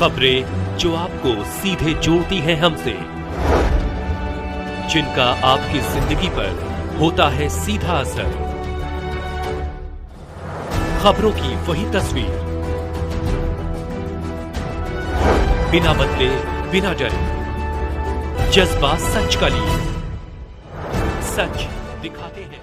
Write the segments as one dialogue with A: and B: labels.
A: खबरें जो आपको सीधे जोड़ती हैं हमसे, जिनका आपकी जिंदगी पर होता है सीधा असर। खबरों की वही तस्वीर, बिना बदले बिना डरे, जज्बा सच का लिए, सच दिखाते हैं।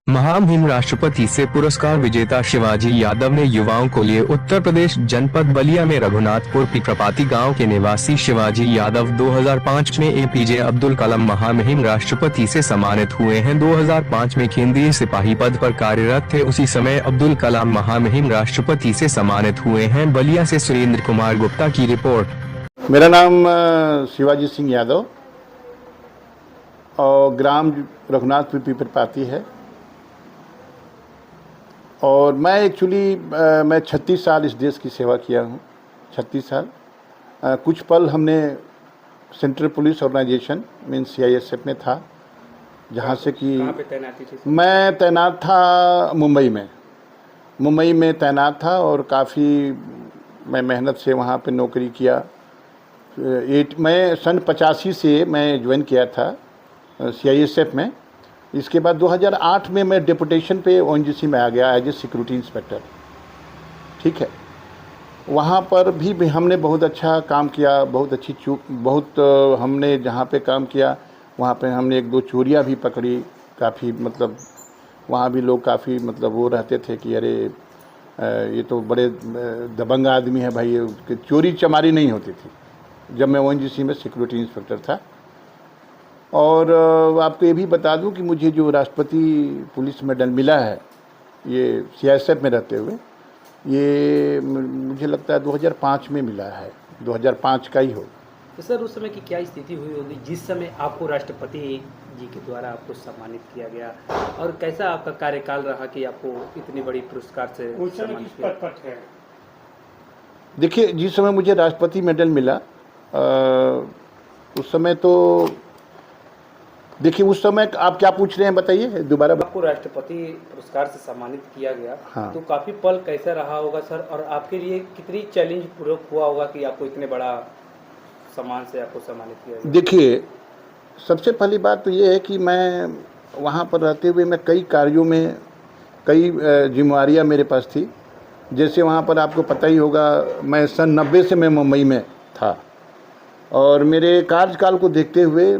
B: महामहिम राष्ट्रपति से पुरस्कार विजेता शिवाजी यादव ने युवाओं को लिए उत्तर प्रदेश जनपद बलिया में रघुनाथपुर पिप्रपाती गांव के निवासी शिवाजी यादव 2005 में एपीजे अब्दुल कलाम महामहिम राष्ट्रपति से सम्मानित हुए हैं। 2005 में केंद्रीय सिपाही पद पर कार्यरत थे, उसी समय अब्दुल कलाम महामहिम राष्ट्रपति से सम्मानित हुए हैं। बलिया से सुरेंद्र कुमार गुप्ता की रिपोर्ट।
C: मेरा नाम शिवाजी सिंह यादव और ग्राम रघुनाथपुर पिपरपाती है। और मैं एक्चुअली मैं 36 साल इस देश की सेवा किया हूँ। 36 साल कुछ पल हमने central police organisation mean CISF में था, जहाँ से कि मैं तैनात था मुंबई में तैनात था और काफ़ी मैं मेहनत से वहाँ पे नौकरी किया। मैं सन 85 से मैं ज्वाइन किया था CISF में। इसके बाद 2008 में मैं डेपुटेशन पे ONGC में आ गया एज ए सिक्योरिटी इंस्पेक्टर। ठीक है, वहाँ पर भी हमने बहुत अच्छा काम किया, बहुत हमने जहाँ पे काम किया वहाँ पे हमने 1-2 चोरियाँ भी पकड़ी। काफ़ी मतलब वहाँ भी लोग काफ़ी मतलब वो रहते थे कि अरे ये तो बड़े दबंग आदमी है भाई, ये चोरी चमारी नहीं होती थी जब मैं ONGC में सिक्योरिटी इंस्पेक्टर था। और आपको ये भी बता दूं कि मुझे जो राष्ट्रपति पुलिस मेडल मिला है ये CISF में रहते हुए, ये मुझे लगता है 2005 में मिला है, 2005 का ही हो।
D: तो सर उस समय की क्या स्थिति हुई होगी जिस समय आपको राष्ट्रपति जी के द्वारा आपको सम्मानित किया गया, और कैसा आपका कार्यकाल रहा कि आपको इतनी बड़ी पुरस्कार से सम्मानित किया?
C: देखिए, जिस समय मुझे राष्ट्रपति मेडल मिला उस समय तो देखिए, उस समय आप क्या पूछ रहे हैं बताइए दोबारा।
D: आपको राष्ट्रपति पुरस्कार से सम्मानित किया गया,
C: हाँ। तो
D: काफी पल कैसा रहा होगा सर, और आपके लिए कितनी चैलेंज पूरा हुआ होगा कि आपको इतने बड़ा सम्मान से आपको सम्मानित किया गया?
C: देखिए, सबसे पहली बात तो ये है कि मैं वहाँ पर रहते हुए मैं कई कार्यों में कई जिम्मेवारियाँ मेरे पास थी। जैसे वहाँ पर आपको पता ही होगा, मैं सन 90 से मैं मुंबई में था और मेरे कार्यकाल को देखते हुए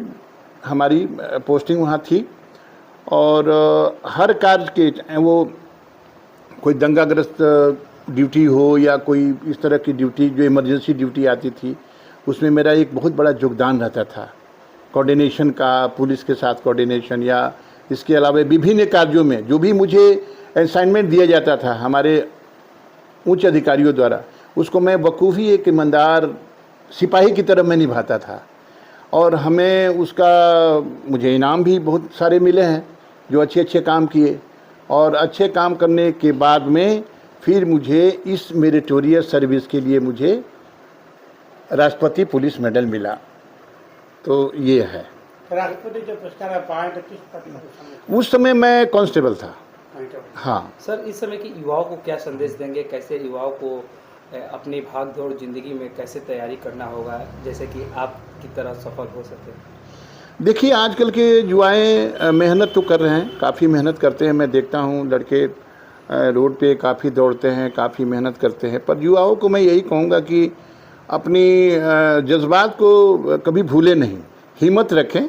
C: हमारी पोस्टिंग वहाँ थी। और हर कार्य के वो कोई दंगाग्रस्त ड्यूटी हो या कोई इस तरह की ड्यूटी जो इमरजेंसी ड्यूटी आती थी, उसमें मेरा एक बहुत बड़ा योगदान रहता था। कोऑर्डिनेशन का, पुलिस के साथ कोऑर्डिनेशन, या इसके अलावा विभिन्न कार्यों में जो भी मुझे असाइनमेंट दिया जाता था हमारे उच्च अधिकारियों द्वारा, उसको मैं बखूबी एक ईमानदार सिपाही की तरह मैं निभाता था। और हमें उसका मुझे इनाम भी बहुत सारे मिले हैं जो अच्छे काम किए। और अच्छे काम करने के बाद में फिर मुझे इस मेरिटोरियस सर्विस के लिए मुझे राष्ट्रपति पुलिस मेडल मिला। तो ये है।
D: राष्ट्रपति जो पुरस्कार पाए तो किस पद में?
C: उस समय मैं कांस्टेबल था। हाँ
D: सर, इस समय की युवाओं को क्या संदेश देंगे, कैसे युवाओं को अपनी भाग दौड़ जिंदगी में कैसे तैयारी करना होगा जैसे कि आपकी तरह सफल हो सके?
C: देखिए, आजकल के युवाएं मेहनत तो कर रहे हैं, काफ़ी मेहनत करते हैं। मैं देखता हूं लड़के रोड पे काफ़ी दौड़ते हैं, काफ़ी मेहनत करते हैं। पर युवाओं को मैं यही कहूँगा कि अपनी जज्बात को कभी भूले नहीं, हिम्मत रखें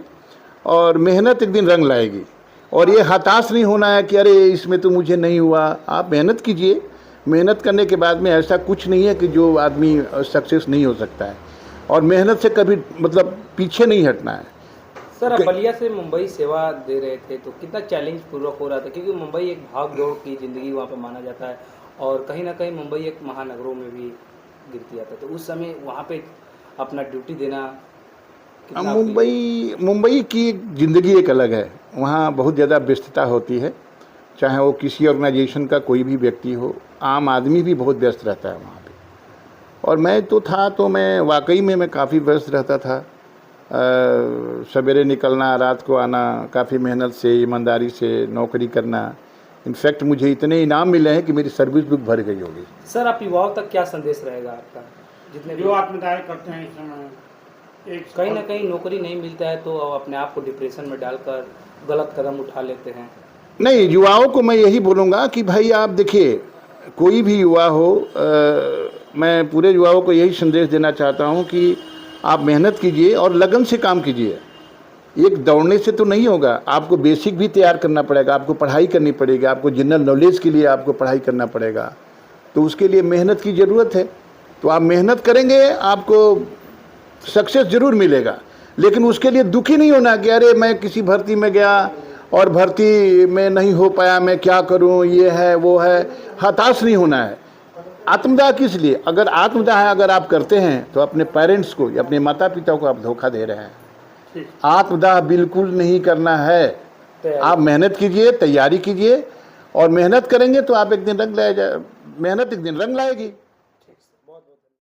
C: और मेहनत एक दिन रंग लाएगी। और ये हताश नहीं होना है कि अरे इसमें तो मुझे नहीं हुआ। आप मेहनत कीजिए, मेहनत करने के बाद में ऐसा कुछ नहीं है कि जो आदमी सक्सेस नहीं हो सकता है। और मेहनत से कभी मतलब पीछे नहीं हटना है।
D: सर, आप बलिया से मुंबई सेवा दे रहे थे तो कितना चैलेंज पूर्वक हो रहा था, क्योंकि मुंबई एक भाग दौड़ की ज़िंदगी वहाँ पर माना जाता है और कहीं ना कहीं मुंबई एक महानगरों में भी गिरती आता है। तो उस समय वहाँ पे अपना ड्यूटी देना,
C: मुंबई की ज़िंदगी एक अलग है। वहाँ बहुत ज़्यादा व्यस्तता होती है, चाहे वो किसी ऑर्गेनाइजेशन का कोई भी व्यक्ति हो, आम आदमी भी बहुत व्यस्त रहता है वहाँ पे। और मैं तो था, तो मैं वाकई में मैं काफ़ी व्यस्त रहता था। सवेरे निकलना, रात को आना, काफ़ी मेहनत से ईमानदारी से नौकरी करना, इनफैक्ट मुझे इतने इनाम मिले हैं कि मेरी सर्विस बुक भर गई होगी।
D: सर आप युवाओं तक क्या संदेश रहेगा आपका, जितने
E: जो आत्मदाय करते हैं इस समय एक
D: कहीं ना कहीं नौकरी नहीं मिलता है तो अपने आप को डिप्रेशन में डालकर गलत कदम उठा लेते हैं?
C: नहीं, युवाओं को मैं यही बोलूँगा कि भाई आप देखिए, कोई भी युवा हो, मैं पूरे युवाओं को यही संदेश देना चाहता हूँ कि आप मेहनत कीजिए और लगन से काम कीजिए। एक दौड़ने से तो नहीं होगा, आपको बेसिक भी तैयार करना पड़ेगा, आपको पढ़ाई करनी पड़ेगी, आपको जनरल नॉलेज के लिए आपको पढ़ाई करना पड़ेगा, तो उसके लिए मेहनत की ज़रूरत है। तो आप मेहनत करेंगे, आपको सक्सेस ज़रूर मिलेगा, लेकिन उसके लिए दुखी नहीं होना कि अरे मैं किसी भर्ती में गया और भर्ती में नहीं हो पाया, मैं क्या करूं, ये है वो है, हताश नहीं होना है। आत्मदाह किस लिए? अगर आत्मदाह अगर आप करते हैं तो अपने पेरेंट्स को या अपने माता पिता को आप धोखा दे रहे हैं। आत्मदाह बिल्कुल नहीं करना है। आप मेहनत कीजिए, तैयारी कीजिए, और मेहनत करेंगे तो आप एक दिन मेहनत एक दिन रंग लाएगी।
D: बहुत बहुत